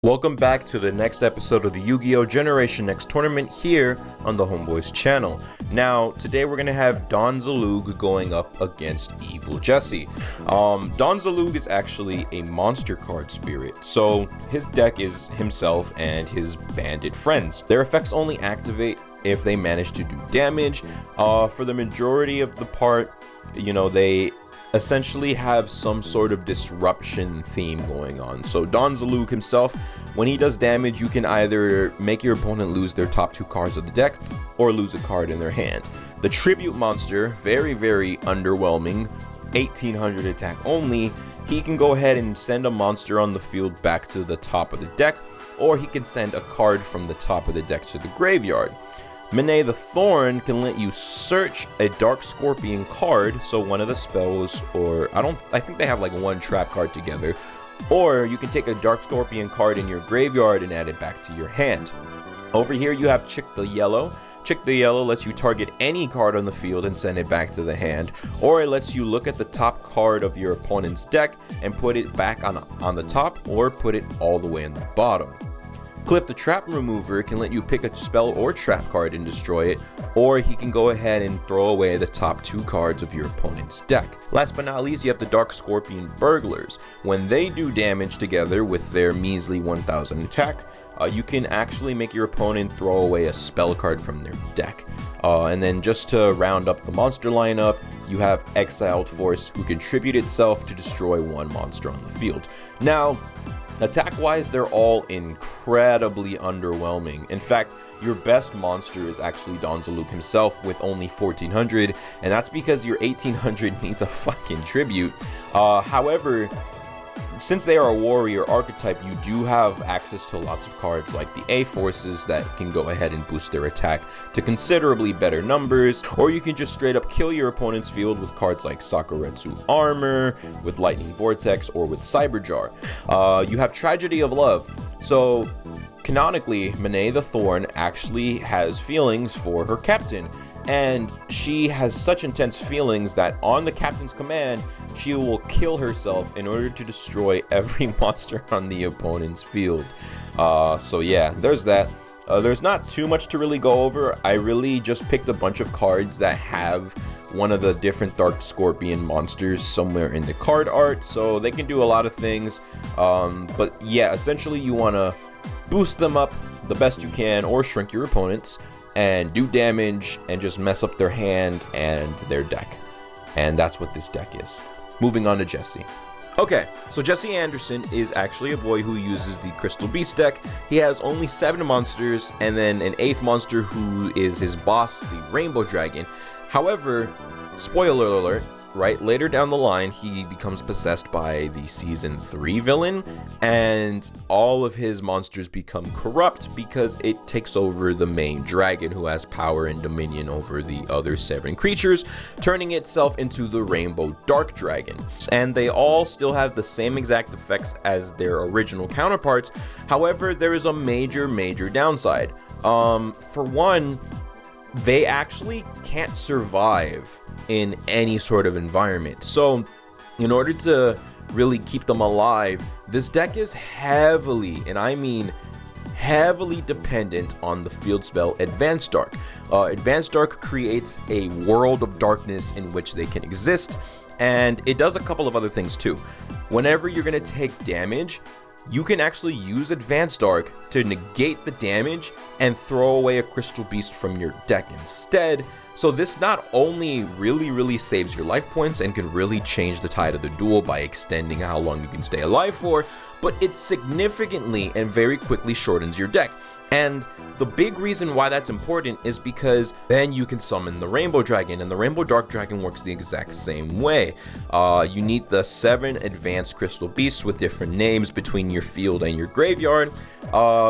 Welcome back to the next episode of the Yu-Gi-Oh! Generation Next tournament here on the HomeBoiz channel. Now, today we're going to have Don Zaloog going up against Evil Jesse. Don Zaloog is actually a monster card spirit, so his deck is himself and his bandit friends. Their effects only activate if they manage to do damage. For the majority of the part, you know, they essentially have some sort of disruption theme going on. So Don Zaloog himself, when he does damage, you can either make your opponent lose their top two cards of the deck or lose a card in their hand. The tribute monster, very underwhelming, 1800 attack only. He can go ahead and send a monster on the field back to the top of the deck, or he can send a card from the top of the deck to the graveyard. Mene the Thorn can let you search a Dark Scorpion card, so one of the spells, or I think they have like one trap card together, or you can take a Dark Scorpion card in your graveyard and add it back to your hand. Over here you have Chick the Yellow. Chick the Yellow lets you target any card on the field and send it back to the hand, or it lets you look at the top card of your opponent's deck and put it back on the top, or put it all the way in the bottom. Cliff the Trap Remover can let you pick a spell or trap card and destroy it, or he can go ahead and throw away the top two cards of your opponent's deck. Last but not least, you have the Dark Scorpion Burglars. When they do damage together with their measly 1000 attack, you can actually make your opponent throw away a spell card from their deck. And then just to round up the monster lineup, you have Exiled Force, who can tribute itself to destroy one monster on the field. Now, attack-wise, they're all incredibly underwhelming. In fact, your best monster is actually Don Zaloog himself with only 1400, and that's because your 1800 needs a fucking tribute. However, since they are a warrior archetype, you do have access to lots of cards like the A-Forces that can go ahead and boost their attack to considerably better numbers, or you can just straight up kill your opponent's field with cards like Sakuretsu Armor, with Lightning Vortex, or with Cyberjar. You have Tragedy of Love. So, canonically, Mene the Thorn actually has feelings for her captain, and she has such intense feelings that on the captain's command, she will kill herself in order to destroy every monster on the opponent's field. So yeah, there's that. There's not too much to really go over. I really just picked a bunch of cards that have one of the different Dark Scorpion monsters somewhere in the card art, so they can do a lot of things. But yeah, essentially you want to boost them up the best you can, or shrink your opponents, and do damage and just mess up their hand and their deck. And that's what this deck is. Moving on to Jesse. Okay, so Jesse Anderson is actually a boy who uses the Crystal Beast deck. He has only 7 monsters, and then an 8th monster who is his boss, the Rainbow Dragon. However, spoiler alert, right, later down the line, he becomes possessed by the Season 3 villain, and all of his monsters become corrupt because it takes over the main dragon, who has power and dominion over the other 7 creatures, turning itself into the Rainbow Dark Dragon. And they all still have the same exact effects as their original counterparts. However, there is a major downside. For one, they actually can't survive in any sort of environment. So in order to really keep them alive, this deck is heavily, and I mean heavily, dependent on the field spell Advanced Dark. Advanced Dark creates a world of darkness in which they can exist, and it does a couple of other things too. Whenever you're going to take damage, you can actually use Advanced Dark to negate the damage and throw away a Crystal Beast from your deck instead. So this not only really saves your life points and can really change the tide of the duel by extending how long you can stay alive for, but it significantly and very quickly shortens your deck. And the big reason why that's important is because then you can summon the Rainbow Dragon, and the Rainbow Dark Dragon works the exact same way. You need the 7 advanced Crystal Beasts with different names between your field and your graveyard.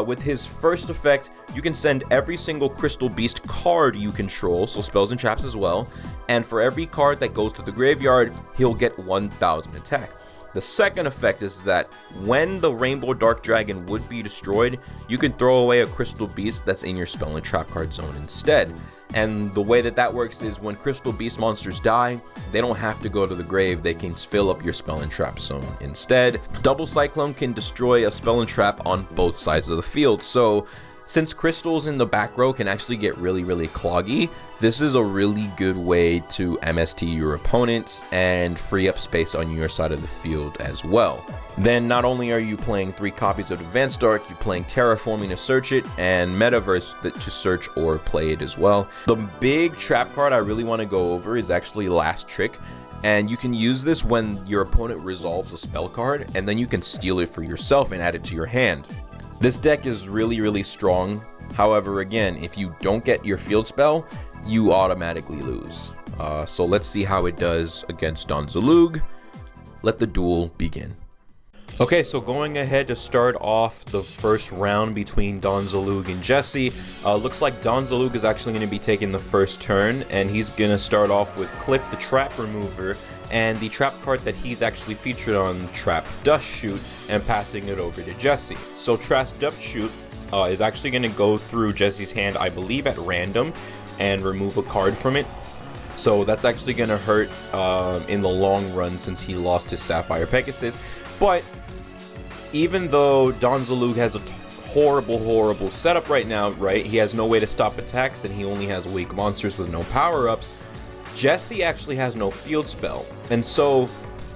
With his first effect, you can send every single Crystal Beast card you control, so spells and traps as well, and for every card that goes to the graveyard, he'll get 1000 attack. The second effect is that when the Rainbow Dark Dragon would be destroyed, you can throw away a Crystal Beast that's in your spell and trap card zone instead. And the way that works is when Crystal Beast monsters die, they don't have to go to the grave, they can fill up your spell and trap zone instead. Double Cyclone can destroy a spell and trap on both sides of the field, so since crystals in the back row can actually get really cloggy, this is a really good way to MST your opponents and free up space on your side of the field as well. Then not only are you playing 3 copies of Advanced Dark, you're playing Terraforming to search it and Metaverse to search or play it as well. The big trap card I really want to go over is actually Last Trick. And you can use this when your opponent resolves a spell card, and then you can steal it for yourself and add it to your hand. This deck is really strong. However, again, if you don't get your field spell, you automatically lose. So let's see how it does against Don Zaloog. Let the duel begin. Okay, so going ahead to start off the first round between Don Zaloog and Jesse. Looks like Don Zaloog is actually going to be taking the first turn, and he's going to start off with Cliff the Trap Remover, and the trap card that he's actually featured on, Trap Dust Shoot, and passing it over to Jesse. So Trap Dust Shoot is actually going to go through Jesse's hand, I believe at random, and remove a card from it. So that's actually going to hurt in the long run since he lost his Sapphire Pegasus. But even though Don Zaloog has a horrible setup right now, right? He has no way to stop attacks and he only has weak monsters with no power-ups. Jesse actually has no field spell, and so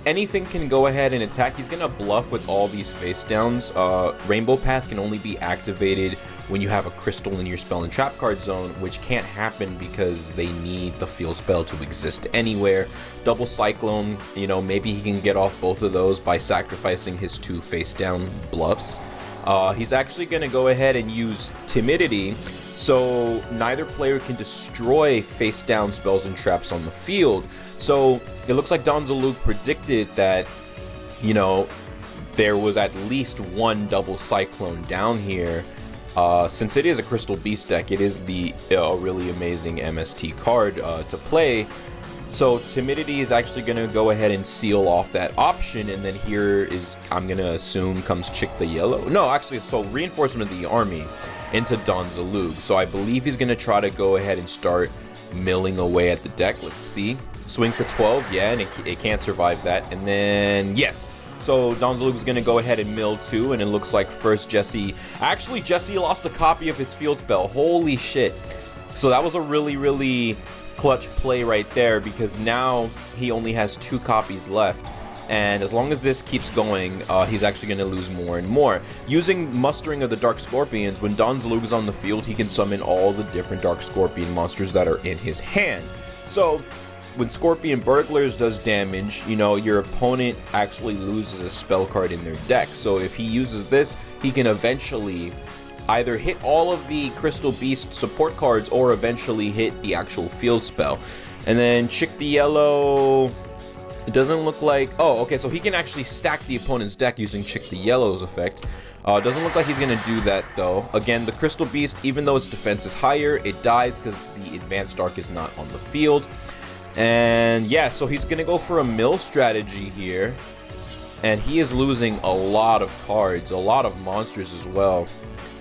anything can go ahead and attack. He's gonna bluff with all these face downs. Rainbow Path can only be activated when you have a crystal in your spell and trap card zone, which can't happen because they need the field spell to exist anywhere. Double Cyclone, you know, maybe he can get off both of those by sacrificing his 2 face down bluffs. He's actually gonna go ahead and use Timidity, so neither player can destroy face down spells and traps on the field. So it looks like Don Zaloog predicted that, you know, there was at least one Double Cyclone down here. Since it is a Crystal Beast deck, it is a really amazing MST card to play. So Timidity is actually going to go ahead and seal off that option, and then here is, I'm going to assume, comes Chick the Yellow. No, actually, so Reinforcement of the Army into Don Zaloog. So I believe he's going to try to go ahead and start milling away at the deck. Let's see. Swing for 12, yeah, and it can't survive that. And then, yes. So Don Zaloog is going to go ahead and mill 2, and it looks like first Jesse... Actually, Jesse lost a copy of his field spell. Holy shit. So that was a really clutch play right there, because now he only has 2 copies left. And as long as this keeps going, he's actually going to lose more and more. Using Mustering of the Dark Scorpions, when Don Zaloog is on the field, he can summon all the different Dark Scorpion monsters that are in his hand. So when Scorpion Burglars does damage, you know, your opponent actually loses a spell card in their deck. So if he uses this, he can eventually either hit all of the Crystal Beast support cards or eventually hit the actual field spell. And then Chick the Yellow... It doesn't look like... Oh, okay, so he can actually stack the opponent's deck using Chick the Yellow's effect. Doesn't look like he's going to do that, though. Again, the Crystal Beast, even though its defense is higher, it dies because the Advanced Dark is not on the field. And yeah, so he's going to go for a mill strategy here. And he is losing a lot of cards, a lot of monsters as well.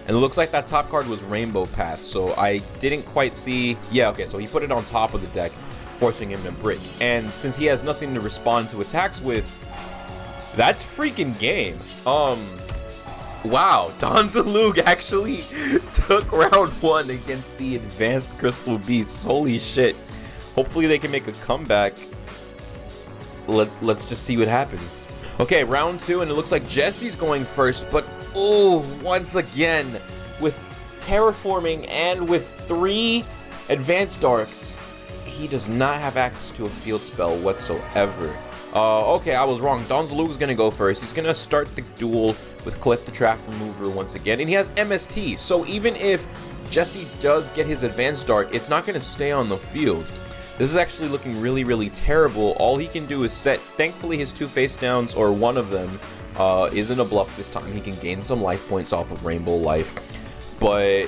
And it looks like that top card was Rainbow Path, so I didn't quite see... Yeah, okay, so he put it on top of the deck, forcing him to brick. And since he has nothing to respond to attacks with, that's freaking game. Wow, Don Zaloog actually took round 1 against the Advanced Crystal Beasts. Holy shit. Hopefully they can make a comeback. Let's just see what happens. Okay, round 2, and it looks like Jesse's going first, but oh, once again, with Terraforming and with 3 Advanced Darks, he does not have access to a field spell whatsoever. Okay, I was wrong. Don Zaloog is going to go first. He's going to start the duel with Cliff the Trap Remover once again, and he has MST, so even if Jesse does get his Advanced Dark, it's not going to stay on the field. This is actually looking really terrible. All he can do is set, thankfully his 2 face downs, or one of them, isn't a bluff this time. He can gain some life points off of Rainbow Life, but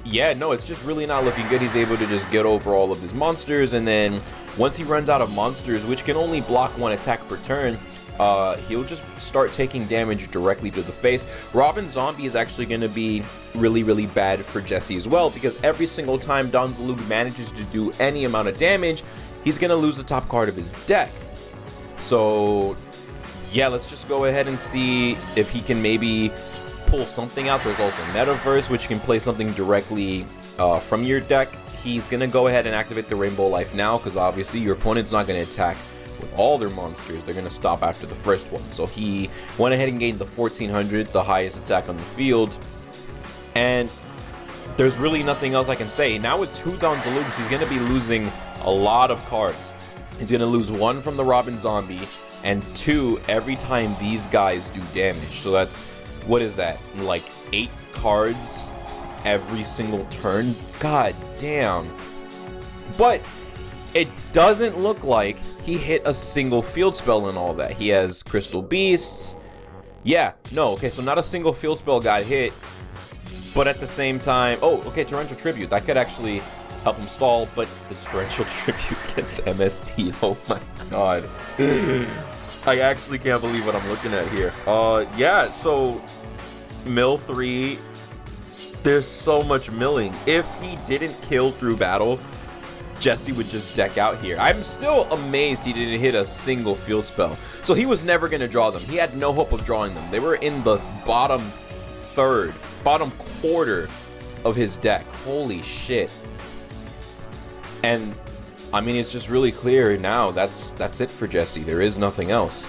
yeah, no, it's just really not looking good. He's able to just get over all of his monsters, and then once he runs out of monsters, which can only block 1 attack per turn, he'll just start taking damage directly to the face. Robin Zombie is actually going to be really bad for Jesse as well, because every single time Don Zaloog manages to do any amount of damage, he's going to lose the top card of his deck. So yeah, let's just go ahead and see if he can maybe pull something out. There's also Metaverse, which can play something directly from your deck. He's going to go ahead and activate the Rainbow Life now, because obviously your opponent's not going to attack with all their monsters. They're going to stop after the first one. So he went ahead and gained the 1400, the highest attack on the field. And there's really nothing else I can say. Now with 2 Don Zaloogs, he's going to be losing a lot of cards. He's going to lose 1 from the Robin Zombie, and 2 every time these guys do damage. So that's, what is that? Like 8 cards every single turn? God damn. But it doesn't look like he hit a single field spell and all that. He has Crystal Beasts. Yeah, no, okay, so not a single field spell got hit. But at the same time, oh, okay, Torrential Tribute. That could actually help him stall, but the Torrential Tribute gets MST. Oh my god. I actually can't believe what I'm looking at here. Yeah, so mill 3. There's so much milling. If he didn't kill through battle, Jesse would just deck out here. I'm still amazed he didn't hit a single field spell. So he was never going to draw them. He had no hope of drawing them. They were in the bottom third, bottom quarter of his deck. Holy shit. And I mean, it's just really clear now. That's it for Jesse. There is nothing else.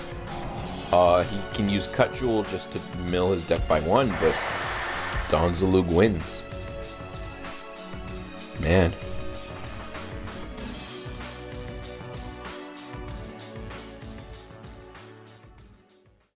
He can use Cut Jewel just to mill his deck by 1, but Don Zaloog wins. Man.